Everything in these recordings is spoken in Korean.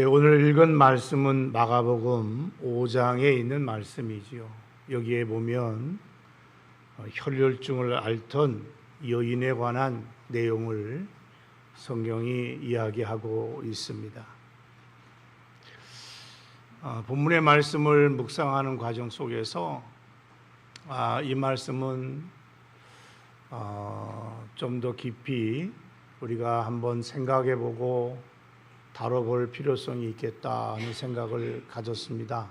오늘 읽은 말씀은 마가복음 5장에 있는 말씀이지요. 여기에 보면 혈혈증을 앓던 여인에 관한 내용을 성경이 이야기하고 있습니다. 본문의 말씀을 묵상하는 과정 속에서 이 말씀은 좀 더 깊이 우리가 한번 생각해보고 다뤄볼 필요성이 있겠다 하는 생각을 가졌습니다.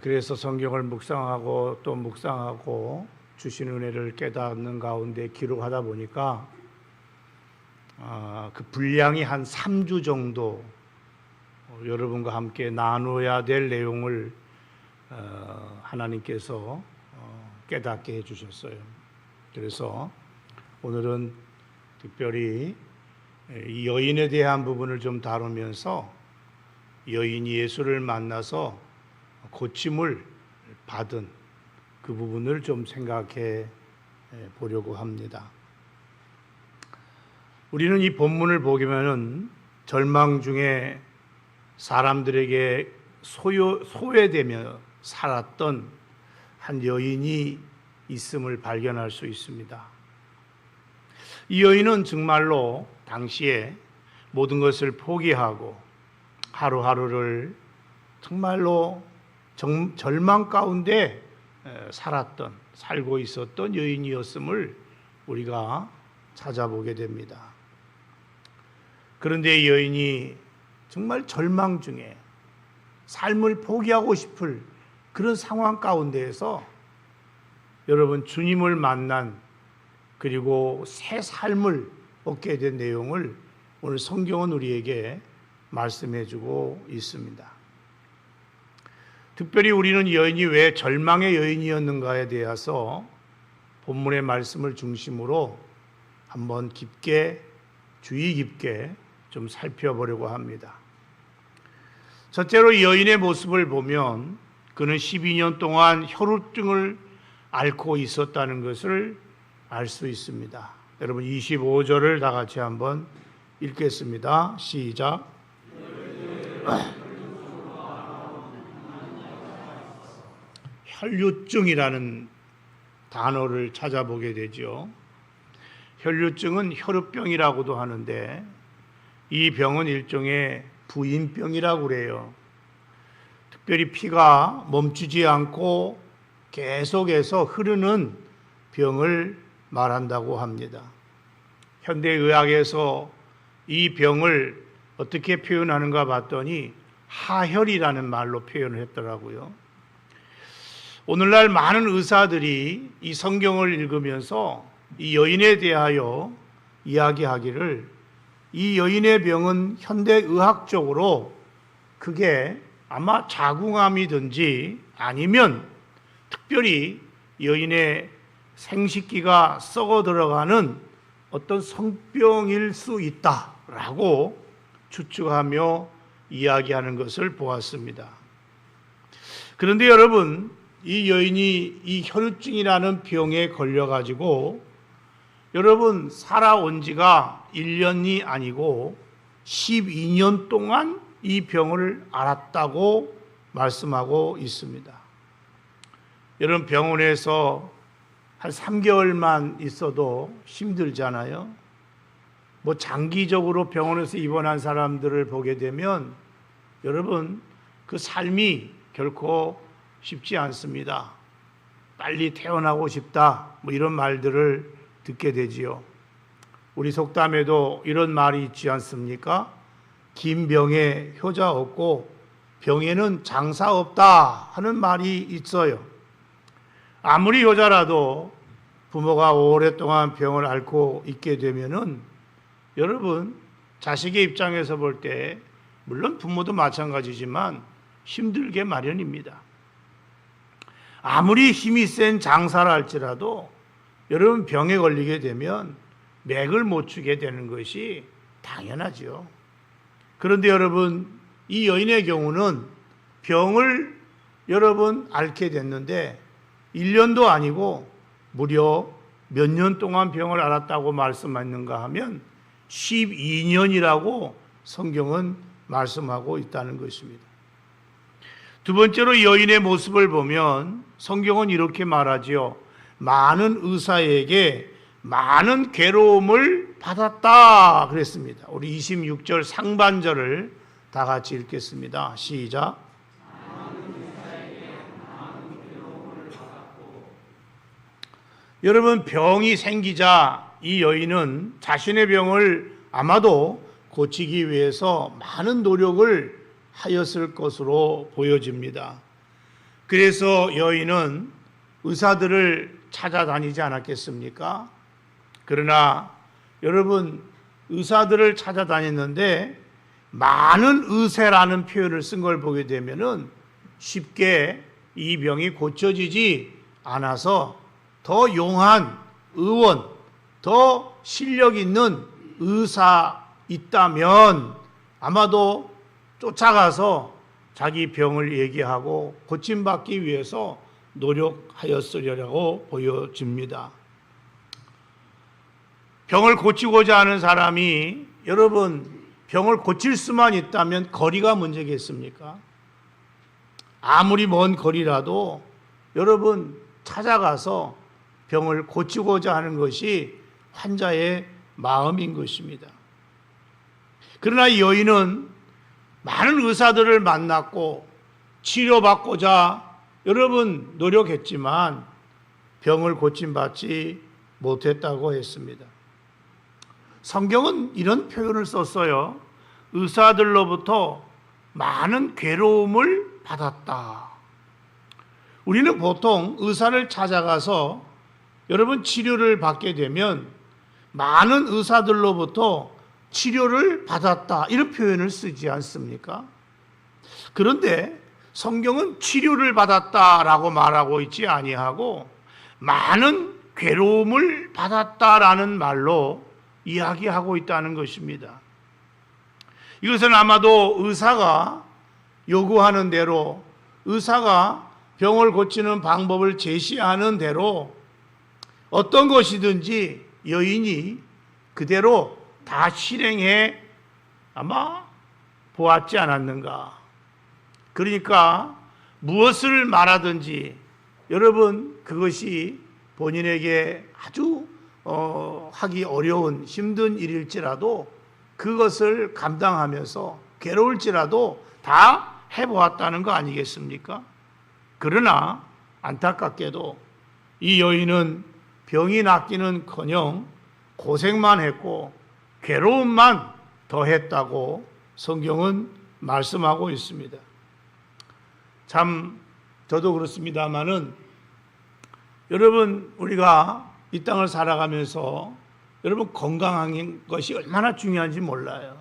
그래서 성경을 묵상하고 또 묵상하고 주신 은혜를 깨닫는 가운데 기록하다 보니까 그 분량이 한 3주 정도 여러분과 함께 나누어야 될 내용을 하나님께서 깨닫게 해주셨어요. 그래서 오늘은 특별히 이 여인에 대한 부분을 좀 다루면서 여인이 예수를 만나서 고침을 받은 그 부분을 좀 생각해 보려고 합니다. 우리는 이 본문을 보면은 절망 중에 사람들에게 소외되며 살았던 한 여인이 있음을 발견할 수 있습니다. 이 여인은 정말로 당시에 모든 것을 포기하고 하루하루를 정말로 절망 가운데 살고 있었던 여인이었음을 우리가 찾아보게 됩니다. 그런데 이 여인이 정말 절망 중에 삶을 포기하고 싶을 그런 상황 가운데에서 여러분 주님을 만난 그리고 새 삶을 얻게 된 내용을 오늘 성경은 우리에게 말씀해 주고 있습니다. 특별히 우리는 이 여인이 왜 절망의 여인이었는가에 대해서 본문의 말씀을 중심으로 한번 주의 깊게 좀 살펴보려고 합니다. 첫째로 이 여인의 모습을 보면 그는 12년 동안 혈루증을 앓고 있었다는 것을 알 수 있습니다. 여러분 25절을 다 같이 한번 읽겠습니다. 시작. 혈루증이라는 단어를 찾아보게 되죠. 혈루증은 혈우병이라고도 하는데 이 병은 일종의 부인병이라고 그래요. 특별히 피가 멈추지 않고 계속해서 흐르는 병을 말한다고 합니다. 현대의학에서 이 병을 어떻게 표현하는가 봤더니 하혈이라는 말로 표현을 했더라고요. 오늘날 많은 의사들이 이 성경을 읽으면서 이 여인에 대하여 이야기하기를 이 여인의 병은 현대의학적으로 그게 아마 자궁암이든지 아니면 특별히 여인의 생식기가 썩어 들어가는 어떤 성병일 수 있다라고 추측하며 이야기하는 것을 보았습니다. 그런데 여러분, 이 여인이 이 혈루증이라는 병에 걸려가지고 여러분 살아온 지가 1년이 아니고 12년 동안 이 병을 앓았다고 말씀하고 있습니다. 여러분 병원에서 한 3개월만 있어도 힘들잖아요. 장기적으로 병원에서 입원한 사람들을 보게 되면 여러분 그 삶이 결코 쉽지 않습니다. 빨리 태어나고 싶다 이런 말들을 듣게 되지요. 우리 속담에도 이런 말이 있지 않습니까? 긴 병에 효자 없고 병에는 장사 없다 하는 말이 있어요. 아무리 효자라도 부모가 오랫동안 병을 앓고 있게 되면은 여러분 자식의 입장에서 볼 때 물론 부모도 마찬가지지만 힘들게 마련입니다. 아무리 힘이 센 장사를 할지라도 여러분 병에 걸리게 되면 맥을 못 추게 되는 것이 당연하죠. 그런데 여러분 이 여인의 경우는 병을 여러분 앓게 됐는데 1년도 아니고 무려 몇 년 동안 병을 앓았다고 말씀하는가 하면 12년이라고 성경은 말씀하고 있다는 것입니다. 두 번째로 여인의 모습을 보면 성경은 이렇게 말하지요. 많은 의사에게 많은 괴로움을 받았다 그랬습니다. 우리 26절 상반절을 다 같이 읽겠습니다. 시작. 여러분, 병이 생기자 이 여인은 자신의 병을 아마도 고치기 위해서 많은 노력을 하였을 것으로 보여집니다. 그래서 여인은 의사들을 찾아다니지 않았겠습니까? 그러나 여러분, 의사들을 찾아다녔는데 많은 의사라는 표현을 쓴 걸 보게 되면은 쉽게 이 병이 고쳐지지 않아서 더 용한 의원, 더 실력 있는 의사 있다면 아마도 쫓아가서 자기 병을 얘기하고 고침받기 위해서 노력하였으리라고 보여집니다. 병을 고치고자 하는 사람이 여러분 병을 고칠 수만 있다면 거리가 문제겠습니까? 아무리 먼 거리라도 여러분 찾아가서 병을 고치고자 하는 것이 환자의 마음인 것입니다. 그러나 이 여인은 많은 의사들을 만났고 치료받고자 여러분 노력했지만 병을 고침받지 못했다고 했습니다. 성경은 이런 표현을 썼어요. 의사들로부터 많은 괴로움을 받았다. 우리는 보통 의사를 찾아가서 여러분 치료를 받게 되면 많은 의사들로부터 치료를 받았다 이런 표현을 쓰지 않습니까? 그런데 성경은 치료를 받았다라고 말하고 있지 아니하고 많은 괴로움을 받았다라는 말로 이야기하고 있다는 것입니다. 이것은 아마도 의사가 요구하는 대로 의사가 병을 고치는 방법을 제시하는 대로 어떤 것이든지 여인이 그대로 다 실행해 아마 보았지 않았는가. 그러니까 무엇을 말하든지 여러분 그것이 본인에게 아주 하기 어려운 힘든 일일지라도 그것을 감당하면서 괴로울지라도 다 해보았다는 거 아니겠습니까? 그러나 안타깝게도 이 여인은 병이 낫기는커녕 고생만 했고 괴로움만 더했다고 성경은 말씀하고 있습니다. 참 저도 그렇습니다마는 여러분 우리가 이 땅을 살아가면서 여러분 건강한 것이 얼마나 중요한지 몰라요.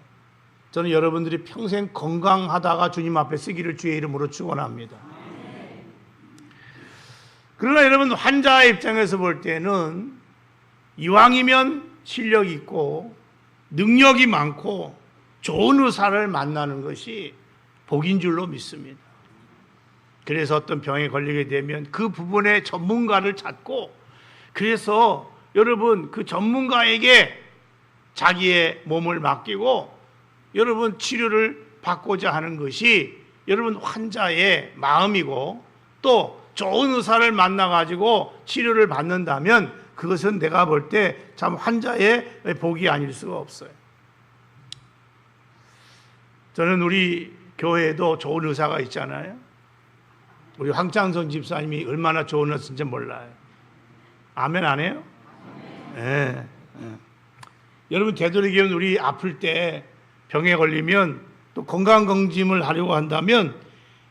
저는 여러분들이 평생 건강하다가 주님 앞에 쓰기를 주의 이름으로 축원합니다. 그러나 여러분 환자의 입장에서 볼 때는 이왕이면 실력 있고 능력이 많고 좋은 의사를 만나는 것이 복인 줄로 믿습니다. 그래서 어떤 병에 걸리게 되면 그 부분의 전문가를 찾고 그래서 여러분 그 전문가에게 자기의 몸을 맡기고 여러분 치료를 받고자 하는 것이 여러분 환자의 마음이고 또 좋은 의사를 만나가지고 치료를 받는다면 그것은 내가 볼 때 참 환자의 복이 아닐 수가 없어요. 저는 우리 교회에도 좋은 의사가 있잖아요. 우리 황창선 집사님이 얼마나 좋은 의사인지 몰라요. 아멘 안 해요? 네. 네. 여러분 되도록이면 우리 아플 때 병에 걸리면 또 건강검진을 하려고 한다면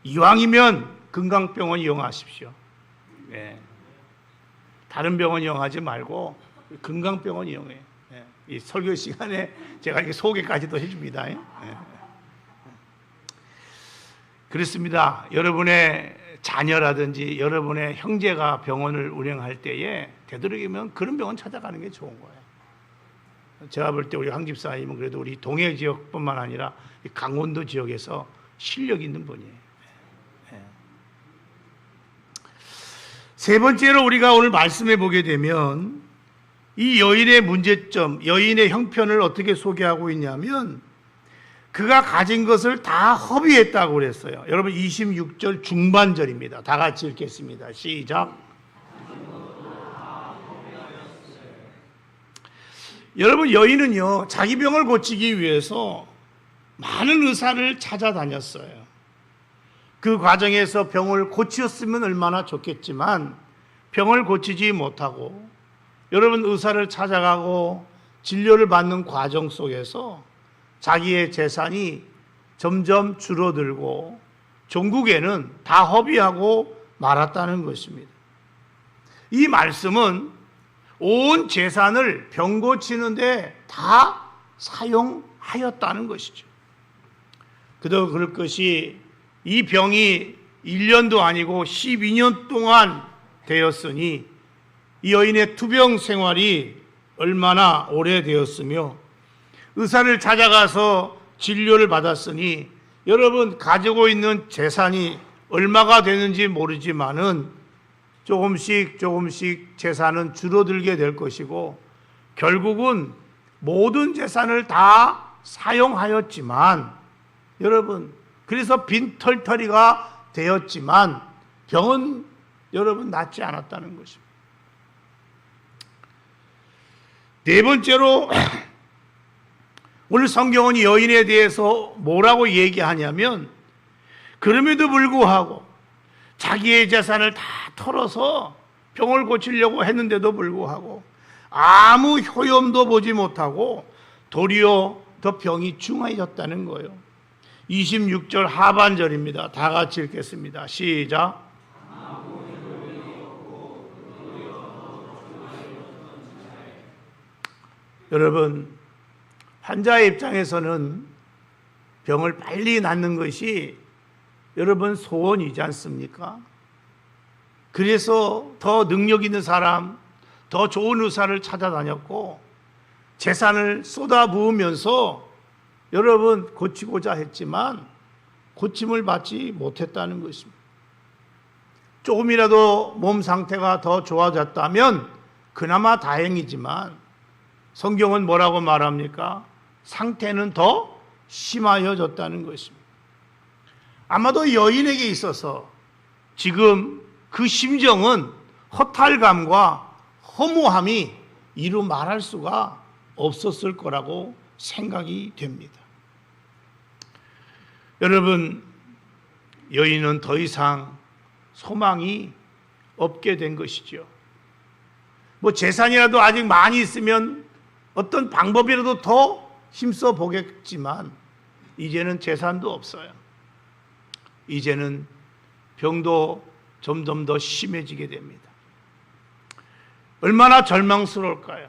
이왕이면 건강병원 이용하십시오. 네. 다른 병원 이용하지 말고 건강병원 이용해요. 네. 이 설교 시간에 제가 이렇게 소개까지도 해줍니다. 네. 그렇습니다. 여러분의 자녀라든지 여러분의 형제가 병원을 운영할 때에 되도록이면 그런 병원 찾아가는 게 좋은 거예요. 제가 볼 때 우리 황 집사님은 그래도 우리 동해 지역뿐만 아니라 강원도 지역에서 실력 있는 분이에요. 세 번째로 우리가 오늘 말씀해 보게 되면 이 여인의 문제점, 여인의 형편을 어떻게 소개하고 있냐면 그가 가진 것을 다 허비했다고 그랬어요. 여러분 26절 중반절입니다. 다 같이 읽겠습니다. 시작. 여러분 여인은요 자기 병을 고치기 위해서 많은 의사를 찾아다녔어요. 그 과정에서 병을 고치었으면 얼마나 좋겠지만 병을 고치지 못하고 여러분 의사를 찾아가고 진료를 받는 과정 속에서 자기의 재산이 점점 줄어들고 종국에는 다 허비하고 말았다는 것입니다. 이 말씀은 온 재산을 병 고치는데 다 사용하였다는 것이죠. 그도 그럴 것이 이 병이 1년도 아니고 12년 동안 되었으니 이 여인의 투병 생활이 얼마나 오래되었으며 의사를 찾아가서 진료를 받았으니 여러분 가지고 있는 재산이 얼마가 되는지 모르지만은 조금씩 재산은 줄어들게 될 것이고 결국은 모든 재산을 다 사용하였지만 여러분 그래서 빈털터리가 되었지만 병은 여러분 낫지 않았다는 것입니다. 네 번째로 오늘 성경은 여인에 대해서 뭐라고 얘기하냐면 그럼에도 불구하고 자기의 재산을 다 털어서 병을 고치려고 했는데도 불구하고 아무 효험도 보지 못하고 도리어 더 병이 중해졌다는 거예요. 26절 하반절입니다. 다 같이 읽겠습니다. 시작. 여러분 환자의 입장에서는 병을 빨리 낫는 것이 여러분 소원이지 않습니까? 그래서 더 능력 있는 사람, 더 좋은 의사를 찾아다녔고 재산을 쏟아부으면서 여러분 고치고자 했지만 고침을 받지 못했다는 것입니다. 조금이라도 몸 상태가 더 좋아졌다면 그나마 다행이지만 성경은 뭐라고 말합니까? 상태는 더 심하여졌다는 것입니다. 아마도 여인에게 있어서 지금 그 심정은 허탈감과 허무함이 이루 말할 수가 없었을 거라고 생각이 됩니다. 여러분, 여인은 더 이상 소망이 없게 된 것이죠. 뭐 재산이라도 아직 많이 있으면 어떤 방법이라도 더 힘써 보겠지만 이제는 재산도 없어요. 이제는 병도 점점 더 심해지게 됩니다. 얼마나 절망스러울까요?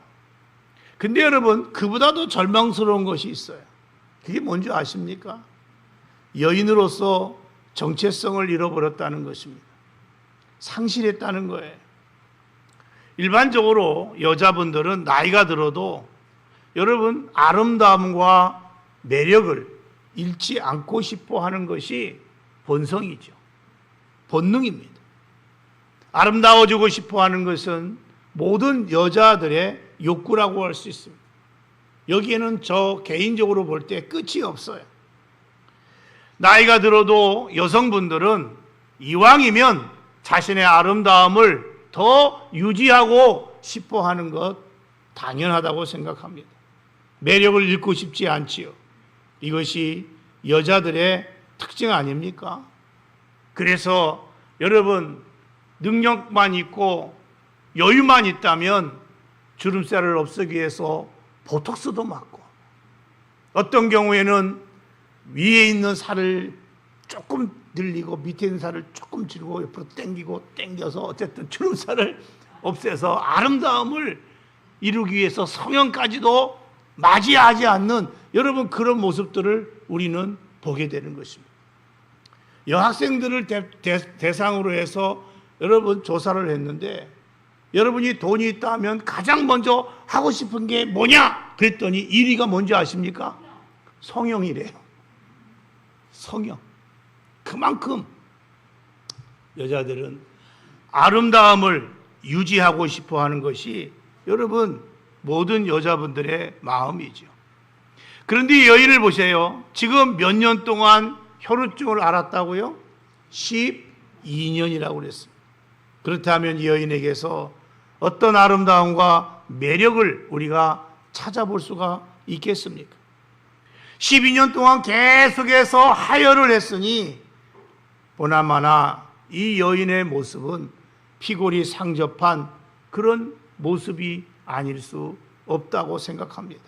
근데 여러분, 그보다도 절망스러운 것이 있어요. 그게 뭔지 아십니까? 여인으로서 정체성을 잃어버렸다는 것입니다. 상실했다는 거예요. 일반적으로 여자분들은 나이가 들어도 여러분 아름다움과 매력을 잃지 않고 싶어 하는 것이 본성이죠. 본능입니다. 아름다워지고 싶어 하는 것은 모든 여자들의 욕구라고 할 수 있습니다. 여기에는 저 개인적으로 볼 때 끝이 없어요. 나이가 들어도 여성분들은 이왕이면 자신의 아름다움을 더 유지하고 싶어 하는 것 당연하다고 생각합니다. 매력을 잃고 싶지 않지요. 이것이 여자들의 특징 아닙니까? 그래서 여러분 능력만 있고 여유만 있다면 주름살을 없애기 위해서 보톡스도 맞고 어떤 경우에는 위에 있는 살을 조금 늘리고 밑에 있는 살을 조금 줄이고 옆으로 당겨서 어쨌든 주름살을 없애서 아름다움을 이루기 위해서 성형까지도 맞이하지 않는 여러분 그런 모습들을 우리는 보게 되는 것입니다. 여학생들을 대상으로 해서 여러분 조사를 했는데 여러분이 돈이 있다면 가장 먼저 하고 싶은 게 뭐냐? 그랬더니 1위가 뭔지 아십니까? 성형이래요. 성형. 그만큼 여자들은 아름다움을 유지하고 싶어 하는 것이 여러분 모든 여자분들의 마음이죠. 그런데 여인을 보세요. 지금 몇 년 동안 혈우증을 앓았다고요? 12년이라고 그랬습니다. 그렇다면 이 여인에게서 어떤 아름다움과 매력을 우리가 찾아볼 수가 있겠습니까? 12년 동안 계속해서 하혈을 했으니 보나마나 이 여인의 모습은 피골이 상접한 그런 모습이 아닐 수 없다고 생각합니다.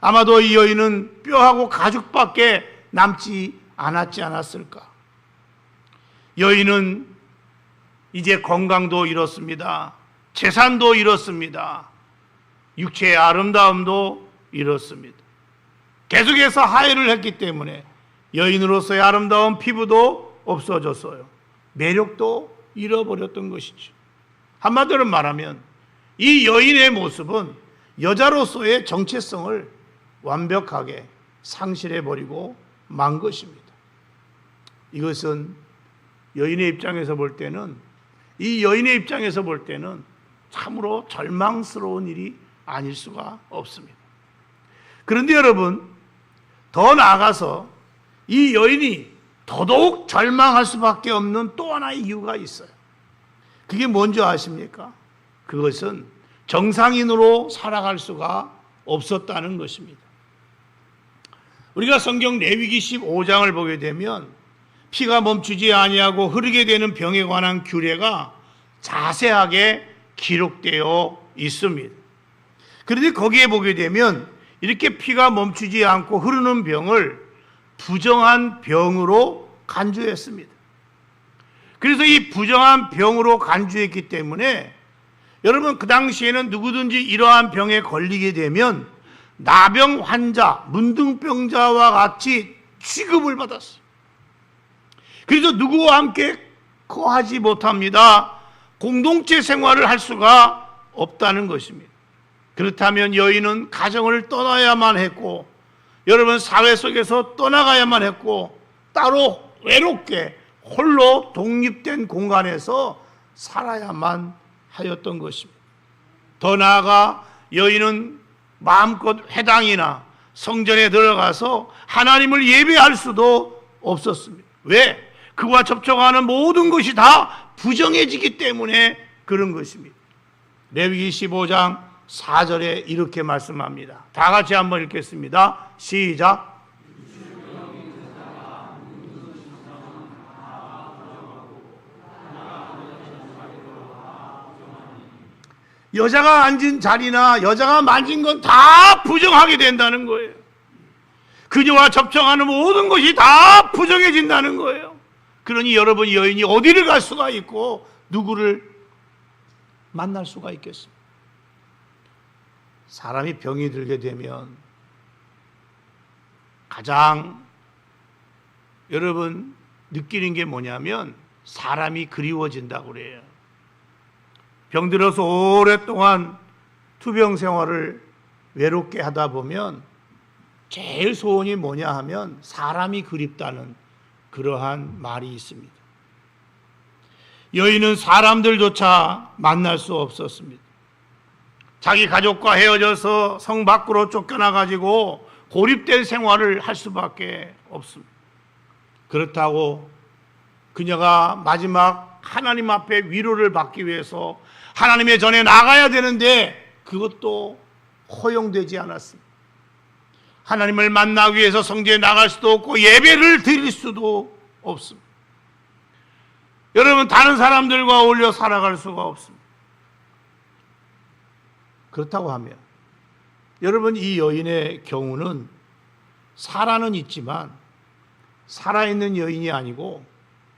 아마도 이 여인은 뼈하고 가죽밖에 남지 않았지 않았을까? 여인은 이제 건강도 잃었습니다. 재산도 잃었습니다. 육체의 아름다움도 잃었습니다. 계속해서 하혈을 했기 때문에 여인으로서의 아름다운 피부도 없어졌어요. 매력도 잃어버렸던 것이죠. 한마디로 말하면 이 여인의 모습은 여자로서의 정체성을 완벽하게 상실해버리고 만 것입니다. 이것은 여인의 입장에서 볼 때는, 이 여인의 입장에서 볼 때는 참으로 절망스러운 일이 아닐 수가 없습니다. 그런데 여러분, 더 나아가서 이 여인이 더더욱 절망할 수밖에 없는 또 하나의 이유가 있어요. 그게 뭔지 아십니까? 그것은 정상인으로 살아갈 수가 없었다는 것입니다. 우리가 성경 레위기 15장을 보게 되면 피가 멈추지 아니하고 흐르게 되는 병에 관한 규례가 자세하게 기록되어 있습니다. 그런데 거기에 보게 되면 이렇게 피가 멈추지 않고 흐르는 병을 부정한 병으로 간주했습니다. 그래서 이 부정한 병으로 간주했기 때문에 여러분, 그 당시에는 누구든지 이러한 병에 걸리게 되면 나병 환자, 문둥병자와 같이 취급을 받았어요. 그래서 누구와 함께 거하지 못합니다. 공동체 생활을 할 수가 없다는 것입니다. 그렇다면 여인은 가정을 떠나야만 했고, 여러분, 사회 속에서 떠나가야만 했고, 따로 외롭게 홀로 독립된 공간에서 살아야만 하였던 것입니다. 더 나아가 여인은 마음껏 회당이나 성전에 들어가서 하나님을 예배할 수도 없었습니다. 왜? 그와 접촉하는 모든 것이 다 부정해지기 때문에 그런 것입니다. 레위기 15장 4절에 이렇게 말씀합니다. 다 같이 한번 읽겠습니다. 시작. 여자가 앉은 자리나 여자가 만진 건 다 부정하게 된다는 거예요. 그녀와 접촉하는 모든 것이 다 부정해진다는 거예요. 그러니 여러분, 여인이 어디를 갈 수가 있고 누구를 만날 수가 있겠습니까? 사람이 병이 들게 되면 가장 여러분 느끼는 게 뭐냐면 사람이 그리워진다고 그래요. 병들어서 오랫동안 투병 생활을 외롭게 하다 보면 제일 소원이 뭐냐 하면 사람이 그립다는 그러한 말이 있습니다. 여인은 사람들조차 만날 수 없었습니다. 자기 가족과 헤어져서 성 밖으로 쫓겨나가지고 고립된 생활을 할 수밖에 없습니다. 그렇다고 그녀가 마지막 하나님 앞에 위로를 받기 위해서 하나님의 전에 나가야 되는데 그것도 허용되지 않았습니다. 하나님을 만나기 위해서 성전에 나갈 수도 없고 예배를 드릴 수도 없습니다. 여러분, 다른 사람들과 어울려 살아갈 수가 없습니다. 그렇다고 하면 여러분, 이 여인의 경우는 살아는 있지만 살아있는 여인이 아니고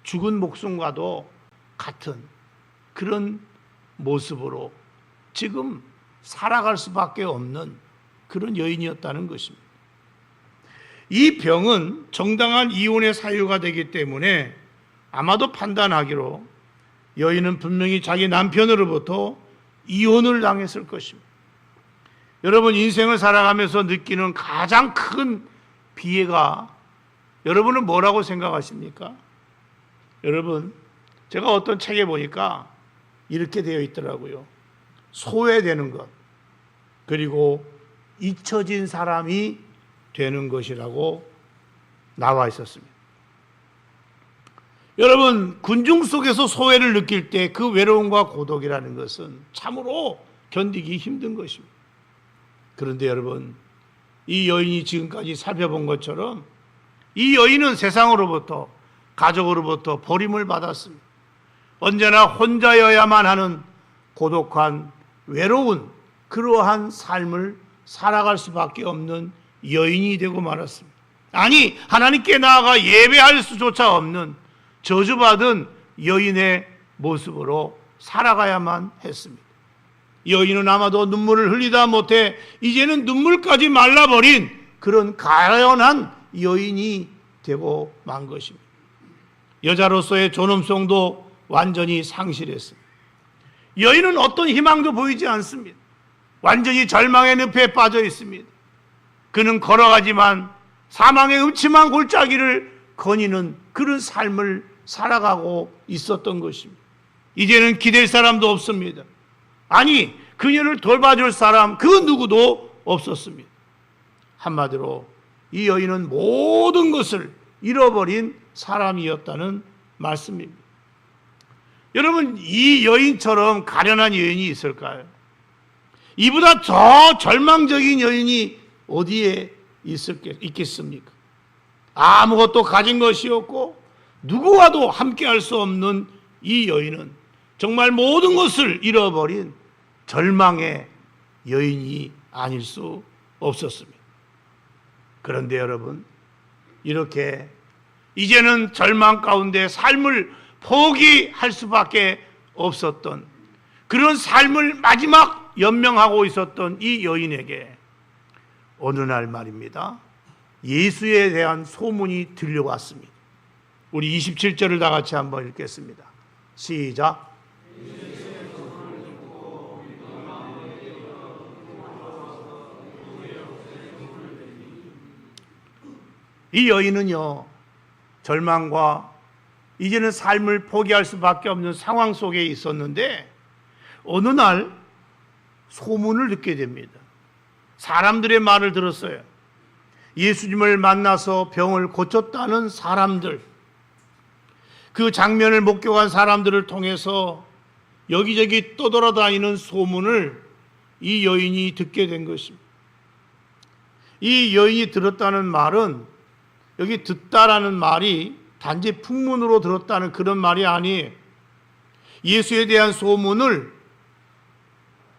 죽은 목숨과도 같은 그런 모습으로 지금 살아갈 수밖에 없는 그런 여인이었다는 것입니다. 이 병은 정당한 이혼의 사유가 되기 때문에 아마도 판단하기로 여인은 분명히 자기 남편으로부터 이혼을 당했을 것입니다. 여러분, 인생을 살아가면서 느끼는 가장 큰 비애가 여러분은 뭐라고 생각하십니까? 여러분, 제가 어떤 책에 보니까 이렇게 되어 있더라고요. 소외되는 것, 그리고 잊혀진 사람이 되는 것이라고 나와 있었습니다. 여러분, 군중 속에서 소외를 느낄 때 그 외로움과 고독이라는 것은 참으로 견디기 힘든 것입니다. 그런데 여러분, 이 여인이 지금까지 살펴본 것처럼 이 여인은 세상으로부터, 가족으로부터 버림을 받았습니다. 언제나 혼자여야만 하는 고독한, 외로운 그러한 삶을 살아갈 수밖에 없는 여인이 되고 말았습니다. 아니, 하나님께 나아가 예배할 수조차 없는 저주받은 여인의 모습으로 살아가야만 했습니다. 여인은 아마도 눈물을 흘리다 못해 이제는 눈물까지 말라버린 그런 가련한 여인이 되고 만 것입니다. 여자로서의 존엄성도 완전히 상실했습니다. 여인은 어떤 희망도 보이지 않습니다. 완전히 절망의 늪에 빠져 있습니다. 그는 걸어가지만 사망의 음침한 골짜기를 거니는 그런 삶을 살아가고 있었던 것입니다. 이제는 기댈 사람도 없습니다. 아니, 그녀를 돌봐줄 사람 그 누구도 없었습니다. 한마디로 이 여인은 모든 것을 잃어버린 사람이었다는 말씀입니다. 여러분, 이 여인처럼 가련한 여인이 있을까요? 이보다 더 절망적인 여인이 어디에 있겠습니까? 아무것도 가진 것이 없고 누구와도 함께할 수 없는 이 여인은 정말 모든 것을 잃어버린 절망의 여인이 아닐 수 없었습니다. 그런데 여러분, 이렇게 이제는 절망 가운데 삶을 포기할 수밖에 없었던 그런 삶을 마지막 연명하고 있었던 이 여인에게 어느 날 말입니다, 예수에 대한 소문이 들려왔습니다. 우리 27절을 다 같이 한번 읽겠습니다. 시작. 이 여인은요, 절망과 이제는 삶을 포기할 수밖에 없는 상황 속에 있었는데 어느 날 소문을 듣게 됩니다. 사람들의 말을 들었어요. 예수님을 만나서 병을 고쳤다는 사람들, 그 장면을 목격한 사람들을 통해서 여기저기 떠돌아다니는 소문을 이 여인이 듣게 된 것입니다. 이 여인이 들었다는 말은, 여기 듣다라는 말이 단지 풍문으로 들었다는 그런 말이 아니에요. 예수에 대한 소문을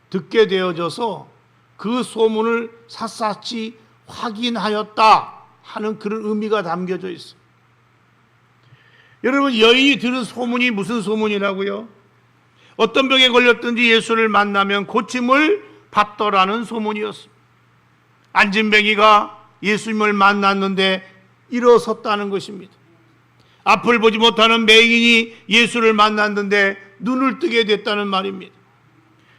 듣게 되어져서 그 소문을 샅샅이 확인하였다 하는 그런 의미가 담겨져 있어요. 여러분, 여인이 들은 소문이 무슨 소문이라고요? 어떤 병에 걸렸든지 예수를 만나면 고침을 받더라는 소문이었습니다. 안진뱅이가 예수님을 만났는데 일어섰다는 것입니다. 앞을 보지 못하는 맹인이 예수를 만났는데 눈을 뜨게 됐다는 말입니다.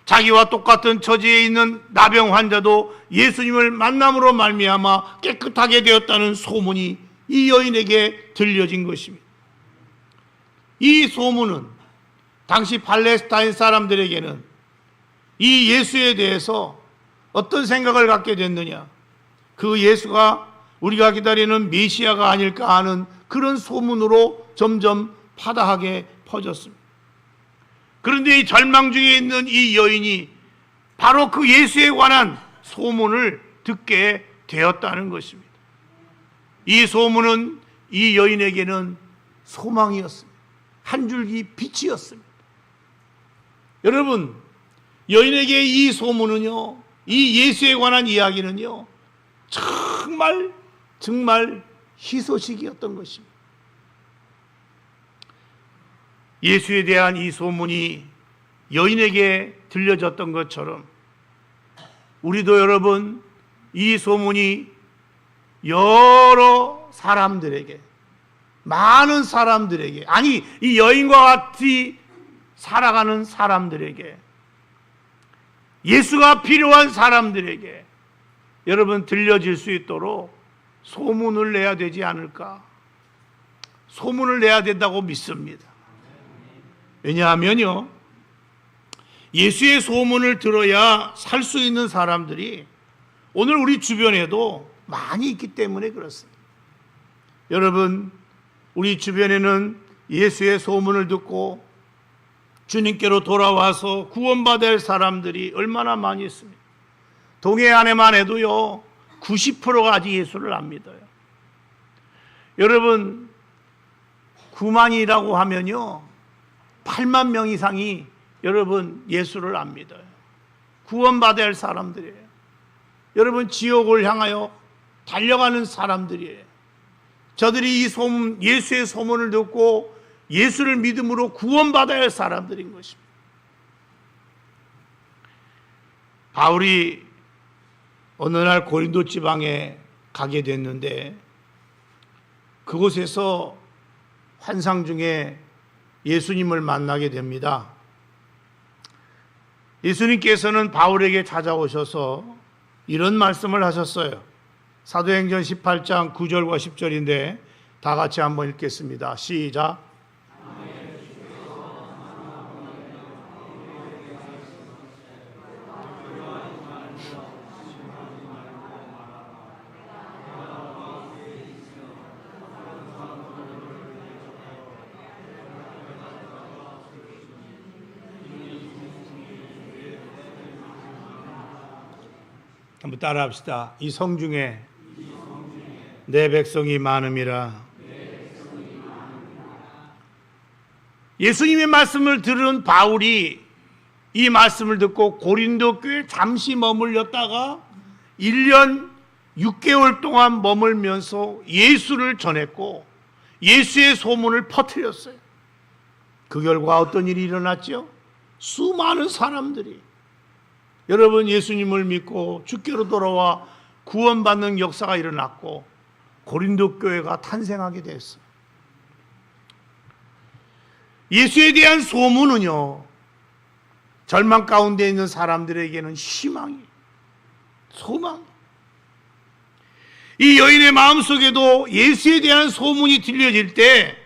자기와 똑같은 처지에 있는 나병 환자도 예수님을 만남으로 말미암아 깨끗하게 되었다는 소문이 이 여인에게 들려진 것입니다. 이 소문은 당시 팔레스타인 사람들에게는 이 예수에 대해서 어떤 생각을 갖게 됐느냐, 그 예수가 우리가 기다리는 메시아가 아닐까 하는 그런 소문으로 점점 파다하게 퍼졌습니다. 그런데 이 절망 중에 있는 이 여인이 바로 그 예수에 관한 소문을 듣게 되었다는 것입니다. 이 소문은 이 여인에게는 소망이었습니다. 한 줄기 빛이었습니다. 여러분, 여인에게 이 소문은요, 이 예수에 관한 이야기는요, 정말 희소식이었던 것입니다. 예수에 대한 이 소문이 여인에게 들려졌던 것처럼 우리도 여러분, 이 소문이 여러 사람들에게, 많은 사람들에게, 아니 이 여인과 같이 살아가는 사람들에게, 예수가 필요한 사람들에게 여러분 들려질 수 있도록 소문을 내야 되지 않을까? 소문을 내야 된다고 믿습니다. 왜냐하면요, 예수의 소문을 들어야 살 수 있는 사람들이 오늘 우리 주변에도 많이 있기 때문에 그렇습니다. 여러분, 우리 주변에는 예수의 소문을 듣고 주님께로 돌아와서 구원받아야 할 사람들이 얼마나 많이 있습니까? 동해 안에만 해도요 90%가 아직 예수를 안 믿어요. 여러분, 9만이라고 하면요 8만 명 이상이 여러분 예수를 안 믿어요. 구원받아야 할 사람들이에요. 여러분, 지옥을 향하여 달려가는 사람들이에요. 저들이 이 소문, 예수의 소문을 듣고 예수를 믿음으로 구원받아야 할 사람들인 것입니다. 바울이 어느 날 고린도 지방에 가게 됐는데 그곳에서 환상 중에 예수님을 만나게 됩니다. 예수님께서는 바울에게 찾아오셔서 이런 말씀을 하셨어요. 사도행전 18장 9절과 10절인데 다 같이 한번 읽겠습니다. 시작. 한번 따라합시다. 이 성중에 내 백성이 많음이라. 예수님의 말씀을 들은 바울이 이 말씀을 듣고 고린도 교회에 잠시 머물렀다가 1년 6개월 동안 머물면서 예수를 전했고 예수의 소문을 퍼뜨렸어요. 그 결과 어떤 일이 일어났죠? 수많은 사람들이 여러분 예수님을 믿고 주께로 돌아와 구원받는 역사가 일어났고 고린도 교회가 탄생하게 됐어요. 예수에 대한 소문은요 절망 가운데 있는 사람들에게는 희망이, 소망. 이 여인의 마음속에도 예수에 대한 소문이 들려질 때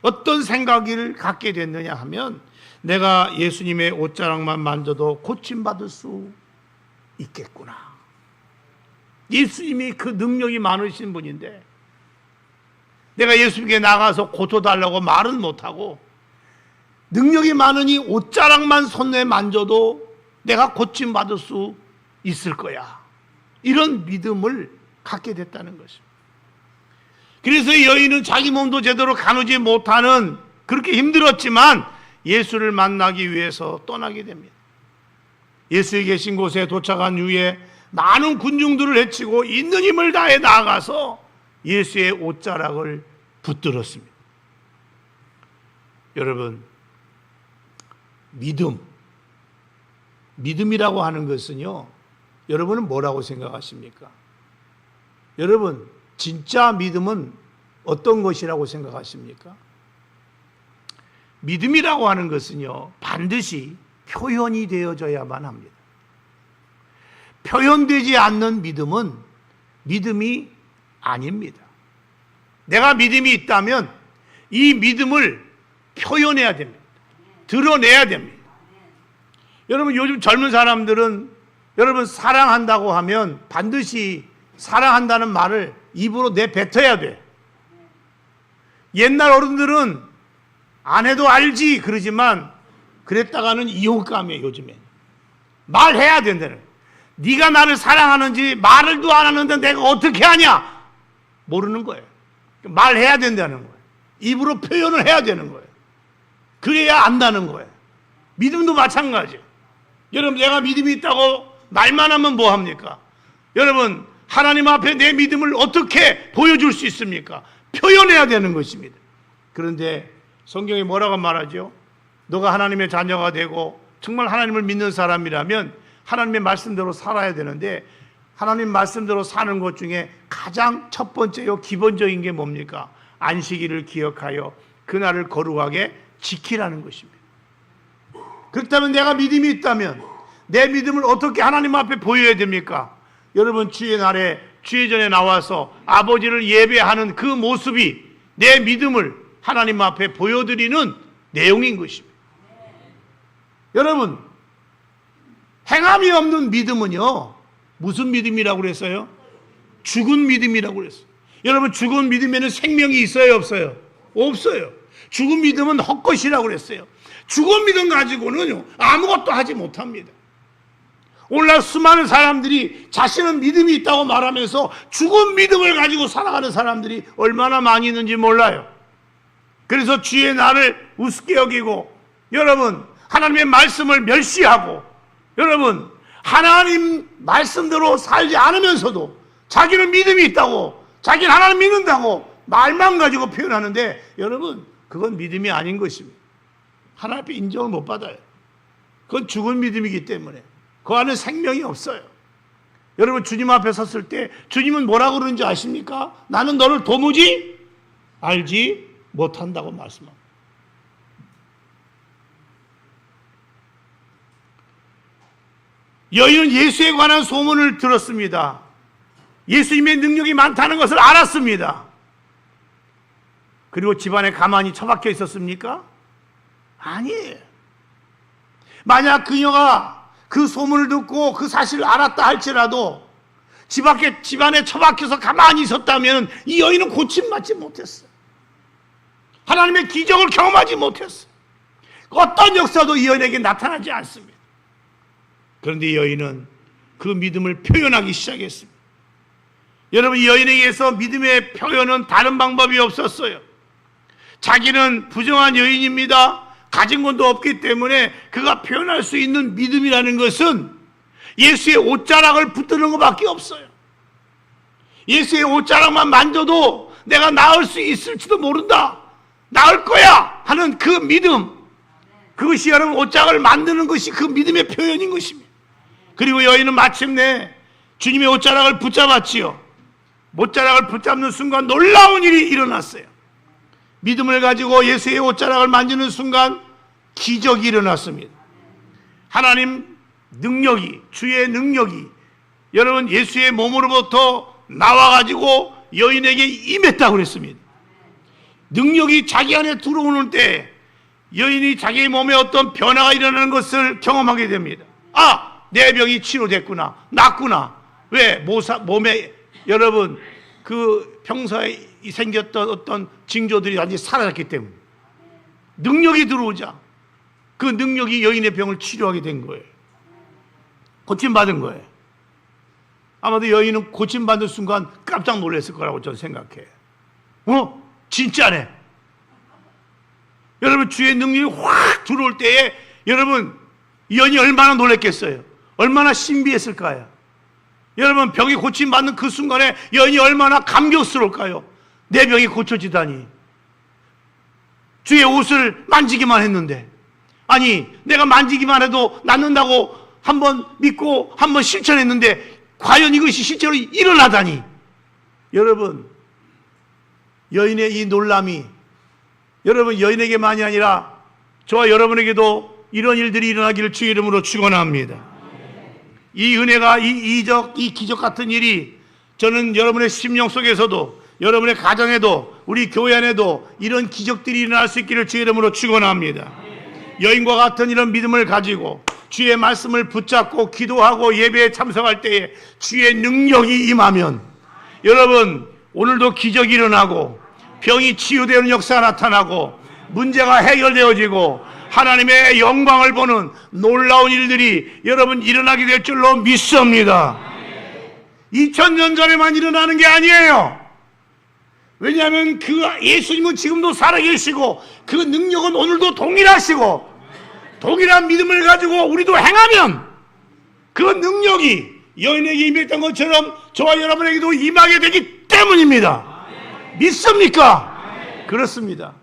어떤 생각을 갖게 됐느냐 하면 내가 예수님의 옷자락만 만져도 고침받을 수 있겠구나. 예수님이 그 능력이 많으신 분인데 내가 예수님께 나가서 고쳐달라고 말은 못하고 능력이 많으니 옷자락만 손에 만져도 내가 고침받을 수 있을 거야. 이런 믿음을 갖게 됐다는 것입니다. 그래서 이 여인은 자기 몸도 제대로 가누지 못하는 그렇게 힘들었지만 예수를 만나기 위해서 떠나게 됩니다. 예수의 계신 곳에 도착한 후에 많은 군중들을 해치고 있는 힘을 다해 나아가서 예수의 옷자락을 붙들었습니다. 여러분, 믿음이라고 하는 것은요, 여러분은 뭐라고 생각하십니까? 여러분, 진짜 믿음은 어떤 것이라고 생각하십니까? 믿음이라고 하는 것은요, 반드시 표현이 되어져야만 합니다. 표현되지 않는 믿음은 믿음이 아닙니다. 내가 믿음이 있다면 이 믿음을 표현해야 됩니다. 드러내야 됩니다. 여러분, 요즘 젊은 사람들은 여러분 사랑한다고 하면 반드시 사랑한다는 말을 입으로 내뱉어야 돼. 옛날 어른들은 안 해도 알지 그러지만 그랬다가는 이혼감이에요. 요즘에 말해야 된다는 거예요. 네가 나를 사랑하는지 말을도 안 하는데 내가 어떻게 하냐? 모르는 거예요. 말해야 된다는 거예요. 입으로 표현을 해야 되는 거예요. 그래야 안다는 거예요. 믿음도 마찬가지예요. 여러분, 내가 믿음이 있다고 말만 하면 뭐합니까? 여러분, 하나님 앞에 내 믿음을 어떻게 보여줄 수 있습니까? 표현해야 되는 것입니다. 그런데 성경이 뭐라고 말하죠? 너가 하나님의 자녀가 되고 정말 하나님을 믿는 사람이라면 하나님의 말씀대로 살아야 되는데 하나님 말씀대로 사는 것 중에 가장 첫 번째요 기본적인 게 뭡니까? 안식일을 기억하여 그날을 거룩하게 지키라는 것입니다. 그렇다면 내가 믿음이 있다면 내 믿음을 어떻게 하나님 앞에 보여야 됩니까? 여러분, 주의 날에 주의 전에 나와서 아버지를 예배하는 그 모습이 내 믿음을 하나님 앞에 보여드리는 내용인 것입니다. 여러분, 행함이 없는 믿음은요 무슨 믿음이라고 그랬어요? 죽은 믿음이라고 그랬어요. 여러분, 죽은 믿음에는 생명이 있어요, 없어요? 없어요. 죽은 믿음은 헛것이라고 그랬어요. 죽은 믿음 가지고는요, 아무것도 하지 못합니다. 오늘날 수많은 사람들이 자신은 믿음이 있다고 말하면서 죽은 믿음을 가지고 살아가는 사람들이 얼마나 많이 있는지 몰라요. 그래서 주의 날을 우습게 여기고, 여러분, 하나님의 말씀을 멸시하고, 여러분, 하나님 말씀대로 살지 않으면서도 자기는 믿음이 있다고, 자기는 하나님 믿는다고 말만 가지고 표현하는데, 여러분, 그건 믿음이 아닌 것입니다. 하나님 앞에 인정을 못 받아요. 그건 죽은 믿음이기 때문에 그 안에 생명이 없어요. 여러분, 주님 앞에 섰을 때 주님은 뭐라고 그러는지 아십니까? 나는 너를 도무지 알지 못한다고 말씀합니다. 여인은 예수에 관한 소문을 들었습니다. 예수님의 능력이 많다는 것을 알았습니다. 그리고 집안에 가만히 처박혀 있었습니까? 아니에요. 만약 그녀가 그 소문을 듣고 그 사실을 알았다 할지라도 집안에 처박혀서 가만히 있었다면 이 여인은 고침받지 못했어요. 하나님의 기적을 경험하지 못했어요. 어떤 역사도 이 여인에게 나타나지 않습니다. 그런데 이 여인은 그 믿음을 표현하기 시작했습니다. 여러분, 이 여인에게서 믿음의 표현은 다른 방법이 없었어요. 자기는 부정한 여인입니다. 가진 것도 없기 때문에 그가 표현할 수 있는 믿음이라는 것은 예수의 옷자락을 붙드는 것밖에 없어요. 예수의 옷자락만 만져도 내가 나을 수 있을지도 모른다, 나을 거야 하는 그 믿음, 그것이 여러분 옷자락을 만드는 것이 그 믿음의 표현인 것입니다. 그리고 여인은 마침내 주님의 옷자락을 붙잡았지요. 옷자락을 붙잡는 순간 놀라운 일이 일어났어요. 믿음을 가지고 예수의 옷자락을 만지는 순간 기적이 일어났습니다. 하나님 능력이, 주의 능력이 여러분 예수의 몸으로부터 나와가지고 여인에게 임했다고 그랬습니다. 능력이 자기 안에 들어오는 때 여인이 자기 몸에 어떤 변화가 일어나는 것을 경험하게 됩니다. 아, 내 병이 치료됐구나, 낫구나. 왜? 몸에 여러분 그 평소에 생겼던 어떤 징조들이 완전히 사라졌기 때문에 능력이 들어오자 그 능력이 여인의 병을 치료하게 된 거예요. 고침받은 거예요. 아마도 여인은 고침받는 순간 깜짝 놀랐을 거라고 저는 생각해요. 진짜네. 여러분, 주의 능력이 확 들어올 때에 여러분 이 여인이 얼마나 놀랐겠어요? 얼마나 신비했을까요? 여러분, 병이 고침받는 그 순간에 여인이 얼마나 감격스러울까요? 내 병이 고쳐지다니. 주의 옷을 만지기만 했는데, 아니 내가 만지기만 해도 낫는다고 한번 믿고 한번 실천했는데 과연 이것이 실제로 일어나다니. 여러분, 여인의 이 놀람이 여러분 여인에게만이 아니라 저와 여러분에게도 이런 일들이 일어나기를 주의 이름으로 축원합니다. 이 은혜가, 이 기적 같은 일이 저는 여러분의 심령 속에서도, 여러분의 가정에도, 우리 교회 안에도 이런 기적들이 일어날 수 있기를 주의 이름으로 축원합니다. 여인과 같은 이런 믿음을 가지고 주의 말씀을 붙잡고 기도하고 예배에 참석할 때에 주의 능력이 임하면 여러분 오늘도 기적이 일어나고 병이 치유되는 역사가 나타나고 문제가 해결되어지고 하나님의 영광을 보는 놀라운 일들이 여러분 일어나게 될 줄로 믿습니다. 2000년 전에만 일어나는 게 아니에요. 왜냐하면 그 예수님은 지금도 살아계시고 그 능력은 오늘도 동일하시고, 동일한 믿음을 가지고 우리도 행하면 그 능력이 여인에게 임했던 것처럼 저와 여러분에게도 임하게 되기 때문입니다. 믿습니까? 그렇습니다.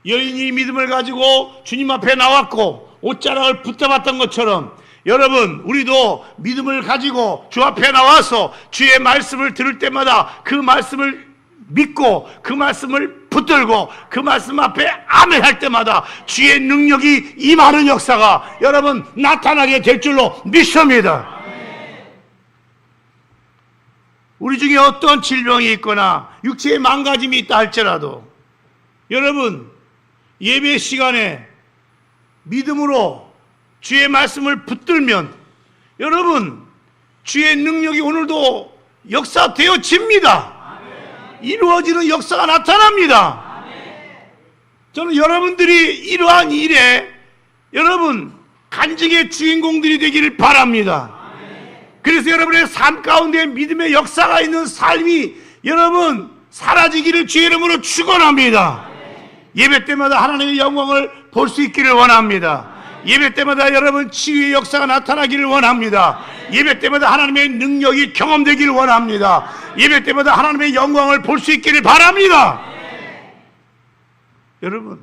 여인이 믿음을 가지고 주님 앞에 나왔고 옷자락을 붙잡았던 것처럼 여러분 우리도 믿음을 가지고 주 앞에 나와서 주의 말씀을 들을 때마다 그 말씀을 믿고 그 말씀을 붙들고 그 말씀 앞에 아멘 할 때마다 주의 능력이 임하는 역사가 여러분 나타나게 될 줄로 믿습니다. 우리 중에 어떤 질병이 있거나 육체의 망가짐이 있다 할지라도 여러분 예배 시간에 믿음으로 주의 말씀을 붙들면 여러분 주의 능력이 오늘도 역사되어집니다. 이루어지는 역사가 나타납니다. 저는 여러분들이 이러한 일에 여러분 간증의 주인공들이 되기를 바랍니다. 그래서 여러분의 삶 가운데 믿음의 역사가 있는 삶이 여러분 사라지기를 주의 이름으로 축원합니다. 예배 때마다 하나님의 영광을 볼 수 있기를 원합니다. 예배 때마다 여러분 치유의 역사가 나타나기를 원합니다. 예배 때마다 하나님의 능력이 경험되기를 원합니다. 예배 때마다 하나님의 영광을 볼 수 있기를 바랍니다. 여러분,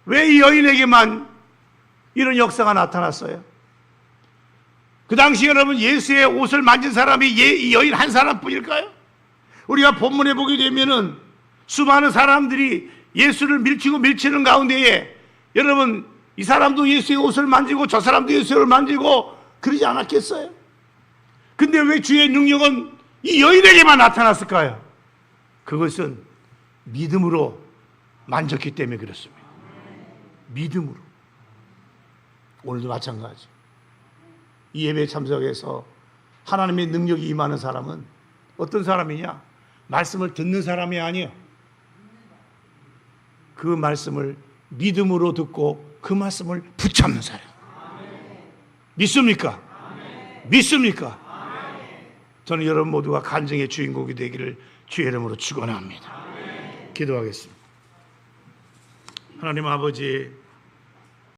왜 이 여인에게만 이런 역사가 나타났어요? 그 당시 여러분 예수의 옷을 만진 사람이 이 여인 한 사람뿐일까요? 우리가 본문에 보게 되면은 수많은 사람들이 예수를 밀치는 가운데에 여러분 이 사람도 예수의 옷을 만지고 저 사람도 예수의 옷을 만지고 그러지 않았겠어요? 근데 왜 주의 능력은 이 여인에게만 나타났을까요? 그것은 믿음으로 만졌기 때문에 그렇습니다. 믿음으로. 오늘도 마찬가지. 이 예배에 참석해서 하나님의 능력이 임하는 사람은 어떤 사람이냐? 말씀을 듣는 사람이 아니에요. 그 말씀을 믿음으로 듣고 그 말씀을 붙잡는 사람. 믿습니까? 믿습니까? 저는 여러분 모두가 간증의 주인공이 되기를 주의 이름으로 축원합니다. 기도하겠습니다. 하나님 아버지,